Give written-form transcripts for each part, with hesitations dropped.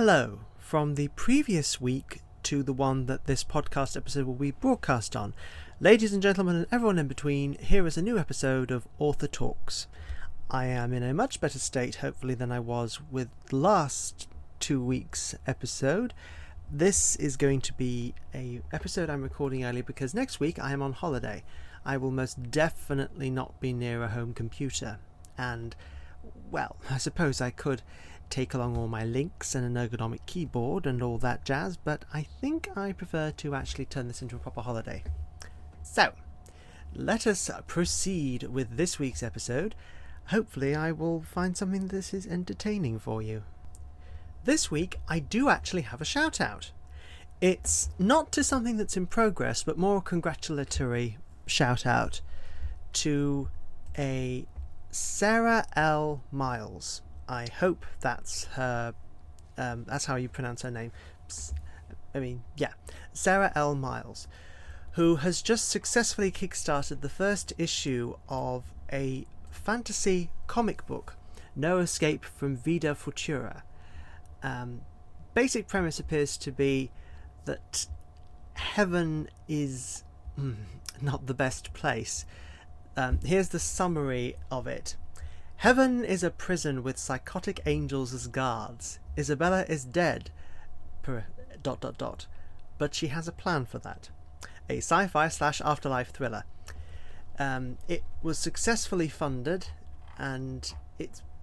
Hello, from the previous week to the one that this podcast episode will be broadcast on. Ladies and gentlemen and everyone in between, here is a new episode of Author Talks. I am in a much better state, hopefully, than I was with last 2 weeks' episode. This is going to be a episode I'm recording early because next week I am on holiday. I will most definitely not be near a home computer. And, well, I suppose I could take along all my links and an ergonomic keyboard and all that jazz, but I think I prefer to actually turn this into a proper holiday. So, let us proceed with this week's episode. Hopefully I will find something that is entertaining for you. This week I do actually have a shout out. It's not to something that's in progress, but more a congratulatory shout out to a Sarah L. Miles. I hope that's her, that's how you pronounce her name. Sarah L. Miles, who has just successfully kickstarted the first issue of a fantasy comic book, No Escape from Vida Futura. Basic premise appears to be that heaven is not the best place. Here's the summary of it. Heaven is a prison with psychotic angels as guards. Isabella is dead, but she has a plan for that. A sci-fi / afterlife thriller. It was successfully funded, and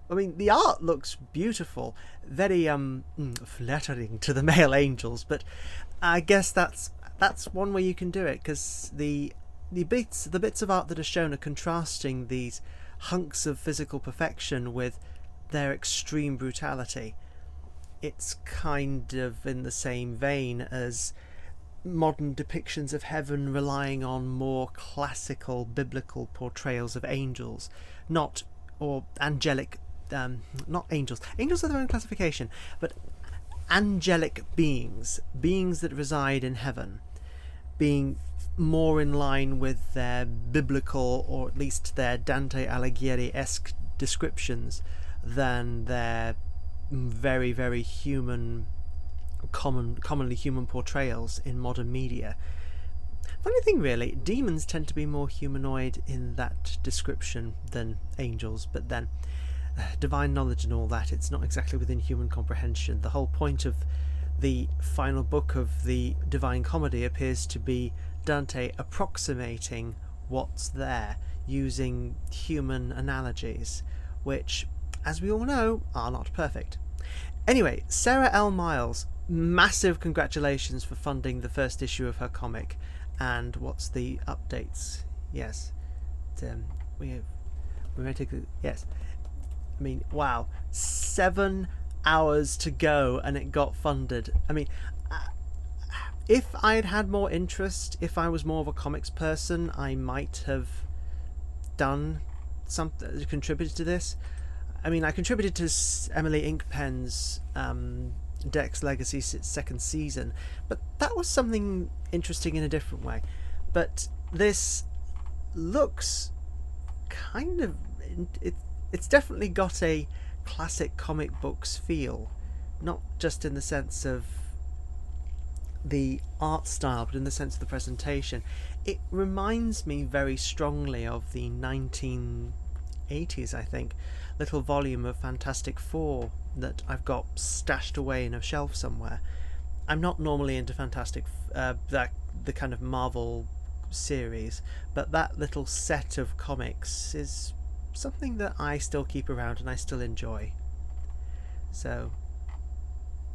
the art looks beautiful, very flattering to the male angels, but I guess that's one way you can do it, because the bits of art that are shown are contrasting these hunks of physical perfection with their extreme brutality. It's kind of in the same vein as modern depictions of heaven relying on more classical biblical portrayals of angels, not angels are their own classification, but angelic beings that reside in heaven, being more in line with their biblical, or at least their Dante Alighieri-esque descriptions, than their very, very human, commonly human portrayals in modern media. Funny thing really, demons tend to be more humanoid in that description than angels, but then divine knowledge and all that, it's not exactly within human comprehension. The whole point of the final book of the Divine Comedy appears to be Dante approximating what's there using human analogies, which, as we all know, are not perfect. Anyway, Sarah L. Miles, massive congratulations for funding the first issue of her comic. And what's the updates? Yes, we're ready to. Yes, wow, 7 hours to go and it got funded. If I'd had more interest, if I was more of a comics person, I might have done something, contributed to this. I contributed to Emily Inkpen's Dex Legacy second season, but that was something interesting in a different way. But this looks kind of... It's definitely got a classic comic books feel, not just in the sense of the art style, but in the sense of the presentation. It reminds me very strongly of the 1980s, I think, little volume of Fantastic Four that I've got stashed away in a shelf somewhere. I'm not normally into the kind of Marvel series, but that little set of comics is something that I still keep around and I still enjoy. So,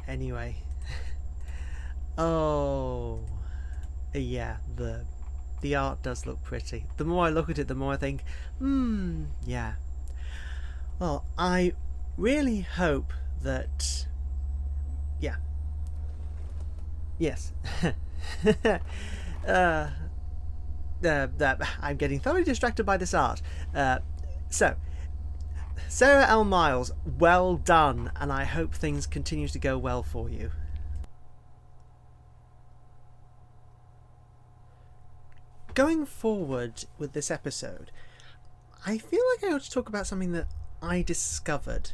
anyway. Oh, yeah, the art does look pretty. The more I look at it, the more I think, yeah. Well, I really hope that, yeah. Yes. I'm getting thoroughly distracted by this art. So, Sarah L. Miles, well done, and I hope things continue to go well for you. Going forward with this episode, I feel like I ought to talk about something that I discovered,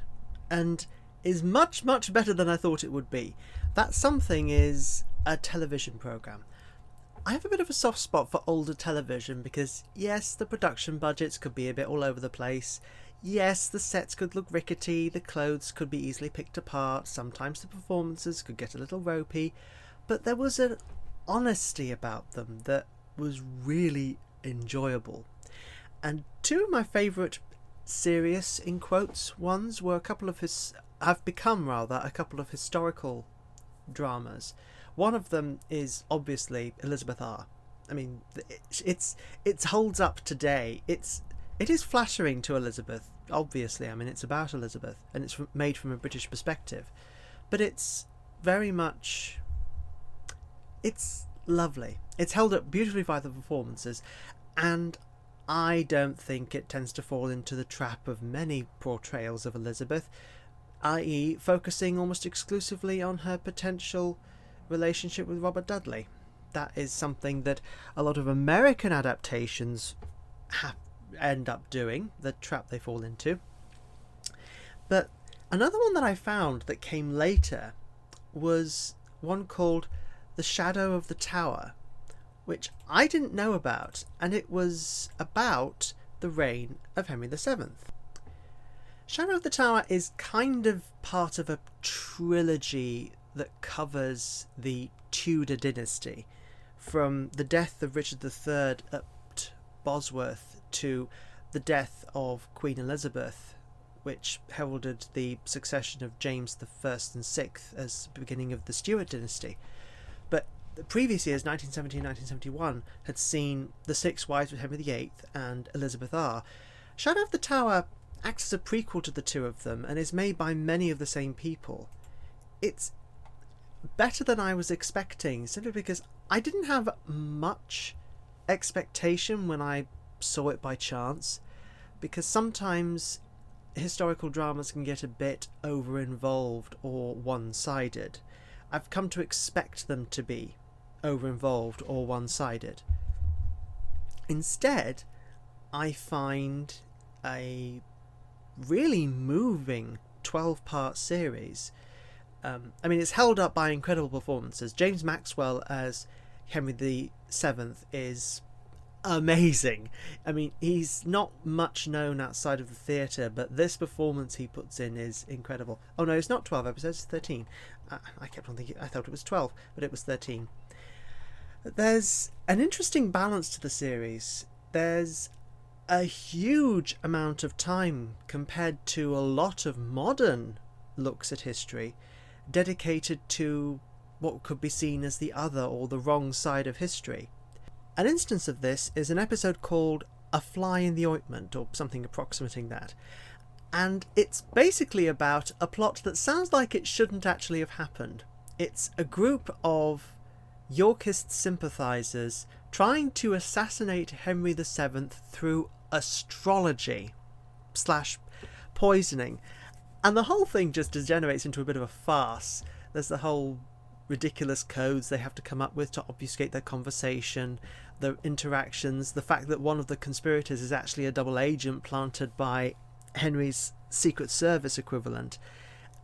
and is much, much better than I thought it would be. That something is a television programme. I have a bit of a soft spot for older television because, yes, the production budgets could be a bit all over the place. Yes, the sets could look rickety, the clothes could be easily picked apart, sometimes the performances could get a little ropey, but there was an honesty about them that was really enjoyable. And two of my favourite serious, in quotes, ones were a couple of a couple of historical dramas. One of them is obviously Elizabeth R. I mean, it holds up today. It is flattering to Elizabeth, obviously. I mean, it's about Elizabeth, and it's made from a British perspective, but it's very much, it's lovely. It's held up beautifully by the performances, and I don't think it tends to fall into the trap of many portrayals of Elizabeth, i.e. focusing almost exclusively on her potential relationship with Robert Dudley. That is something that a lot of American adaptations end up doing, the trap they fall into. But another one that I found that came later was one called The Shadow of the Tower, which I didn't know about, and it was about the reign of Henry VII. Shadow of the Tower is kind of part of a trilogy that covers the Tudor dynasty, from the death of Richard III at Bosworth to the death of Queen Elizabeth, which heralded the succession of James I and VI as the beginning of the Stuart dynasty. But the previous years, 1970 and 1971, had seen the Six Wives of Henry VIII and Elizabeth R. Shadow of the Tower acts as a prequel to the two of them and is made by many of the same people. It's better than I was expecting, simply because I didn't have much expectation when I saw it by chance, because sometimes historical dramas can get a bit over-involved or one-sided. I've come to expect them to be over-involved or one-sided. Instead, I find a really moving 12-part series. I mean, it's held up by incredible performances. James Maxwell as Henry VII is amazing. I mean, he's not much known outside of the theatre, but this performance he puts in is incredible. Oh no, it's not 12 episodes, it's 13. I kept on thinking, I thought it was 12, but it was 13. There's an interesting balance to the series. There's a huge amount of time compared to a lot of modern looks at history dedicated to what could be seen as the other or the wrong side of history. An instance of this is an episode called A Fly in the Ointment, or something approximating that. And it's basically about a plot that sounds like it shouldn't actually have happened. It's a group of Yorkist sympathisers trying to assassinate Henry VII through astrology / poisoning. And the whole thing just degenerates into a bit of a farce. There's the whole ridiculous codes they have to come up with to obfuscate their conversation, the interactions, the fact that one of the conspirators is actually a double agent planted by Henry's Secret Service equivalent.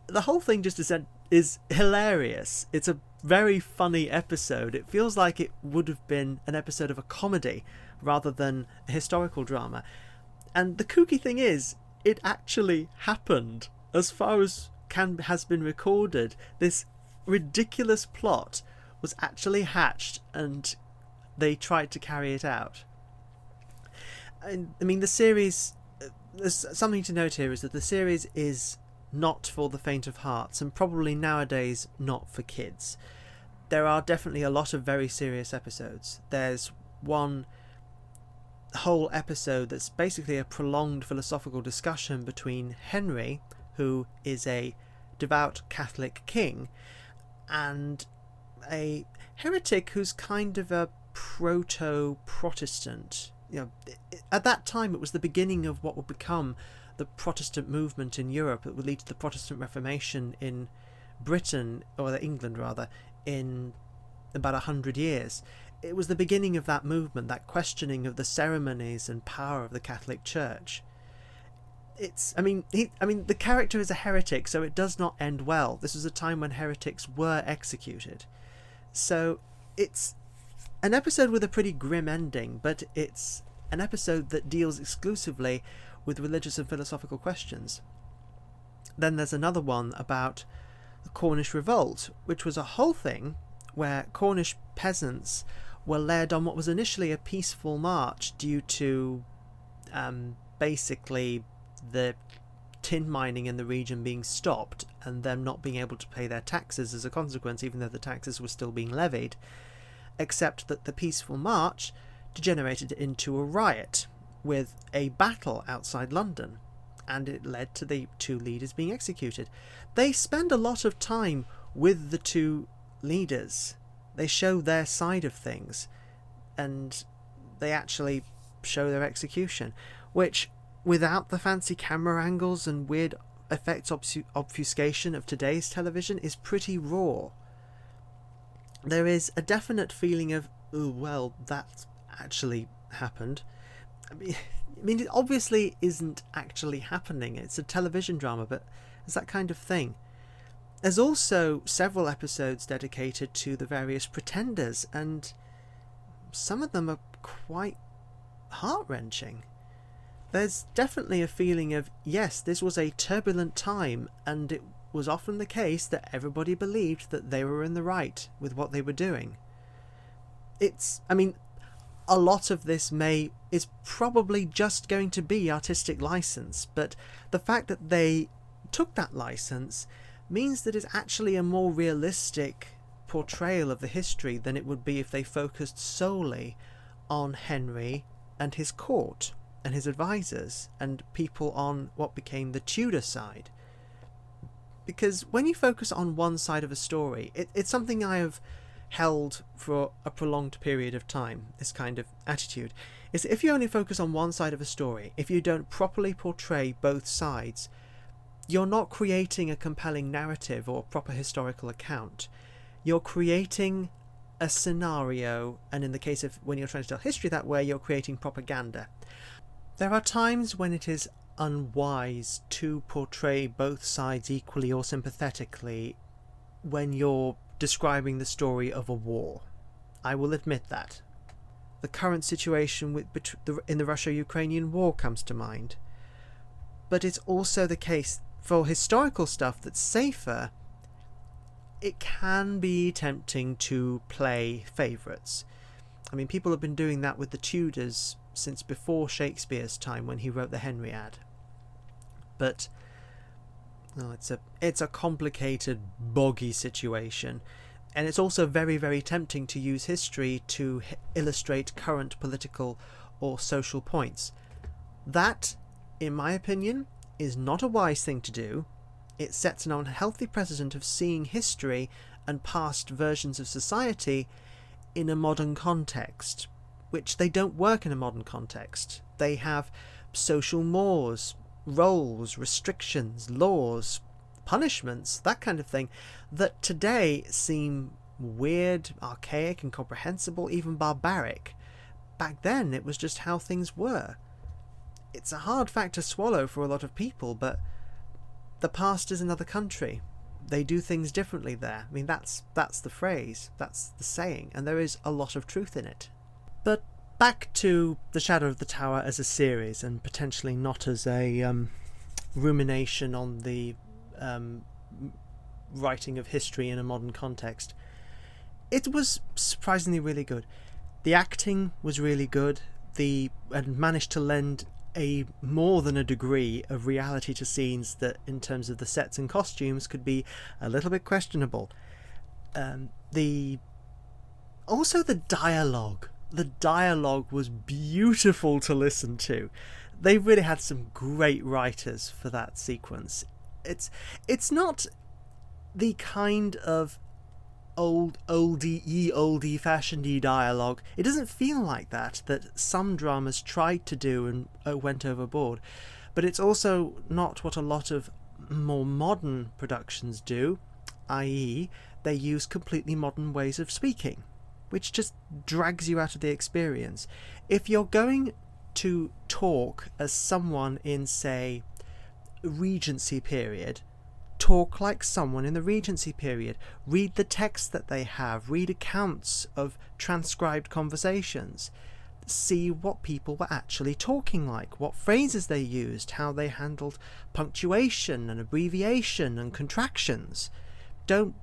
The whole thing just is hilarious. It's a very funny episode. It feels like it would have been an episode of a comedy rather than a historical drama. And the kooky thing is, it actually happened. As far as has been recorded, this ridiculous plot was actually hatched and they tried to carry it out. I mean, the series, there's something to note here, is that the series is not for the faint of hearts, and probably nowadays not for kids. There are definitely a lot of very serious episodes. There's one whole episode that's basically a prolonged philosophical discussion between Henry, who is a devout Catholic king, and a heretic who's kind of a proto-Protestant. You know, at that time it was the beginning of what would become the Protestant movement in Europe. It would lead to the Protestant Reformation in Britain, or England rather, in about 100 years. It was the beginning of that movement, that questioning of the ceremonies and power of the Catholic Church. the character is a heretic, so it does not end well. This was a time when heretics were executed. So it's an episode with a pretty grim ending, but it's an episode that deals exclusively with religious and philosophical questions. Then there's another one about the Cornish Revolt, which was a whole thing where Cornish peasants were led on what was initially a peaceful march due to basically the tin mining in the region being stopped and them not being able to pay their taxes as a consequence, even though the taxes were still being levied, except that the peaceful march degenerated into a riot with a battle outside London, and it led to the two leaders being executed. They spend a lot of time with the two leaders. They show their side of things, and they actually show their execution, which, without the fancy camera angles and weird effects obfuscation of today's television, is pretty raw. There is a definite feeling of, oh, well, that actually happened. I mean, it obviously isn't actually happening. It's a television drama, but it's that kind of thing. There's also several episodes dedicated to the various pretenders, and some of them are quite heart-wrenching. There's definitely a feeling of, yes, this was a turbulent time, and it was often the case that everybody believed that they were in the right with what they were doing. A lot of this is probably just going to be artistic license, but the fact that they took that license means that it's actually a more realistic portrayal of the history than it would be if they focused solely on Henry and his court and his advisors and people on what became the Tudor side. Because when you focus on one side of a story, it's something I have held for a prolonged period of time, this kind of attitude, is if you only focus on one side of a story, if you don't properly portray both sides, you're not creating a compelling narrative or proper historical account. You're creating a scenario, and in the case of when you're trying to tell history that way, you're creating propaganda. There are times when it is unwise to portray both sides equally or sympathetically when you're describing the story of a war. I will admit that. The current situation in the Russia-Ukrainian war comes to mind. But it's also the case for historical stuff that's safer. It can be tempting to play favourites. I mean, people have been doing that with the Tudors since before Shakespeare's time when he wrote the Henriade. But it's a complicated, boggy situation, and it's also very, very tempting to use history to illustrate current political or social points. That, in my opinion, is not a wise thing to do. It sets an unhealthy precedent of seeing history and past versions of society in a modern context, which they don't work in a modern context. They have social mores, roles, restrictions, laws, punishments, that kind of thing, that today seem weird, archaic, incomprehensible, even barbaric. Back then, it was just how things were. It's a hard fact to swallow for a lot of people, but the past is another country. They do things differently there. I mean, that's the phrase, that's the saying, and there is a lot of truth in it. But back to The Shadow of the Tower as a series, and potentially not as a rumination on the writing of history in a modern context. It was surprisingly really good. The acting was really good. And managed to lend a more than a degree of reality to scenes that, in terms of the sets and costumes, could be a little bit questionable. Also the dialogue. The dialogue was beautiful to listen to. They really had some great writers for that sequence. It's not the kind of oldie fashionedy dialogue. It doesn't feel like that some dramas tried to do and went overboard. But it's also not what a lot of more modern productions do, i.e. they use completely modern ways of speaking, which just drags you out of the experience. If you're going to talk as someone in, say, Regency period, talk like someone in the Regency period. Read the texts that they have. Read accounts of transcribed conversations. See what people were actually talking like, what phrases they used, how they handled punctuation and abbreviation and contractions. Don't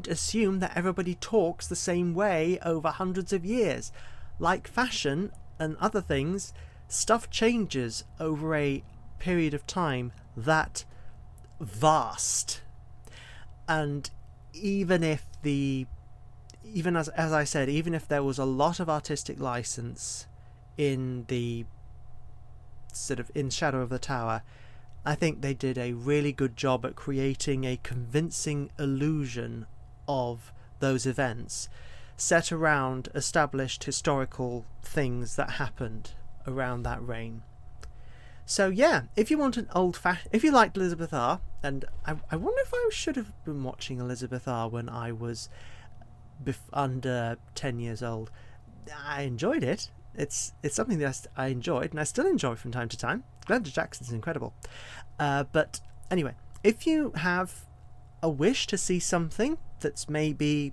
assume that everybody talks the same way over hundreds of years. Like fashion and other things, stuff changes over a period of time that vast. And even as I said, even if there was a lot of artistic license in the sort of in Shadow of the Tower, I think they did a really good job at creating a convincing illusion of those events set around established historical things that happened around that reign. So yeah, if you want an if you liked Elizabeth R, and I wonder if I should have been watching Elizabeth R when I was under 10 years old. I enjoyed it. It's something that I enjoyed, and I still enjoy from time to time. Glenda Jackson's incredible. But anyway, if you have a wish to see something that's maybe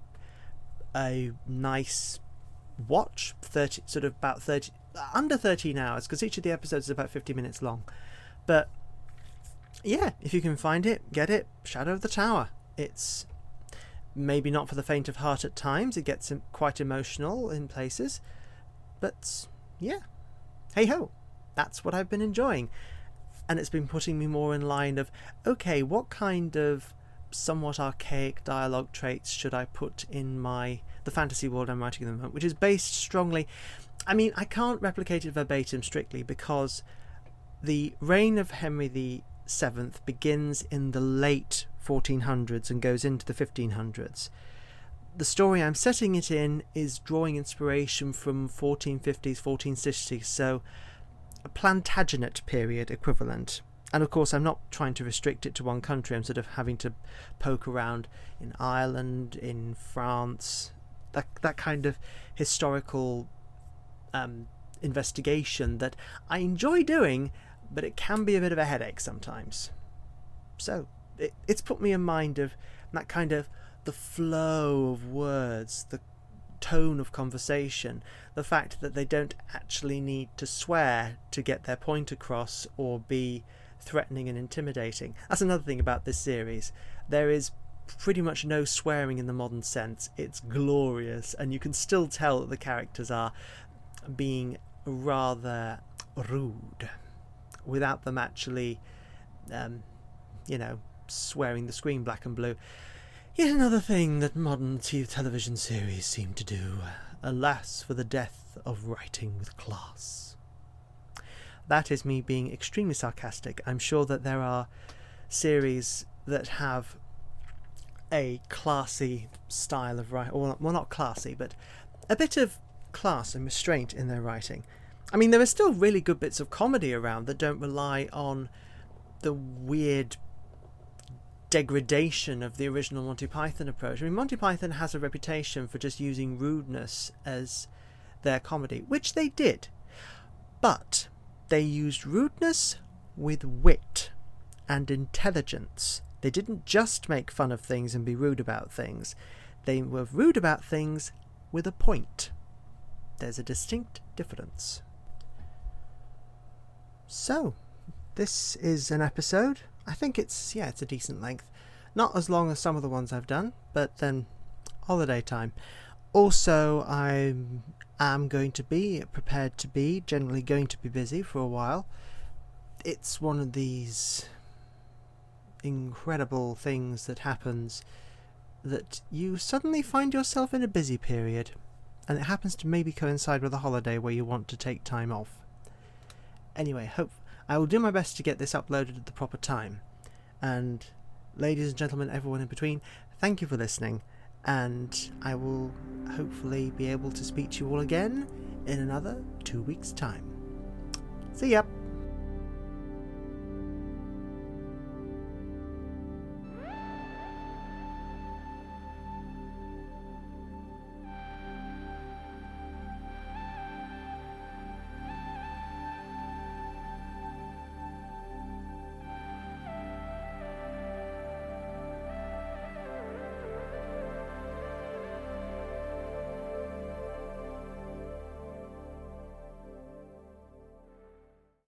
a nice watch, under 13 hours, because each of the episodes is about 50 minutes long. But yeah, if you can find it, get it. Shadow of the Tower. It's maybe not for the faint of heart at times. It gets quite emotional in places. But yeah, hey ho, that's what I've been enjoying. And it's been putting me more in line of, okay, what kind of somewhat archaic dialogue traits should I put in the fantasy world I'm writing at the moment, which is based strongly... I mean, I can't replicate it verbatim strictly, because the reign of Henry VII begins in the late 1400s and goes into the 1500s. The story I'm setting it in is drawing inspiration from 1450s, 1460s, so a Plantagenet period equivalent. And of course, I'm not trying to restrict it to one country. I'm sort of having to poke around in Ireland, in France, that kind of historical investigation that I enjoy doing, but it can be a bit of a headache sometimes. So it's put me in mind of that kind of the flow of words, the tone of conversation, the fact that they don't actually need to swear to get their point across or be threatening and intimidating. That's another thing about this series. There is pretty much no swearing in the modern sense. It's glorious, and you can still tell that the characters are being rather rude without them actually swearing the screen black and blue. Yet another thing that modern television series seem to do. Alas for the death of writing with class. That is me being extremely sarcastic. I'm sure that there are series that have a classy style of writing, well, not classy, but a bit of class and restraint in their writing. I mean, there are still really good bits of comedy around that don't rely on the weird degradation of the original Monty Python approach. I mean, Monty Python has a reputation for just using rudeness as their comedy, which they did. But they used rudeness with wit and intelligence. They didn't just make fun of things and be rude about things. They were rude about things with a point. There's a distinct difference. So, this is an episode. I think it's a decent length. Not as long as some of the ones I've done, but then holiday time. Also, I am going to be generally going to be busy for a while. It's one of these incredible things that happens, that you suddenly find yourself in a busy period, and it happens to maybe coincide with a holiday where you want to take time off. Anyway, I will do my best to get this uploaded at the proper time. And ladies and gentlemen, everyone in between, thank you for listening, and I will hopefully be able to speak to you all again in another 2 weeks' time. See ya!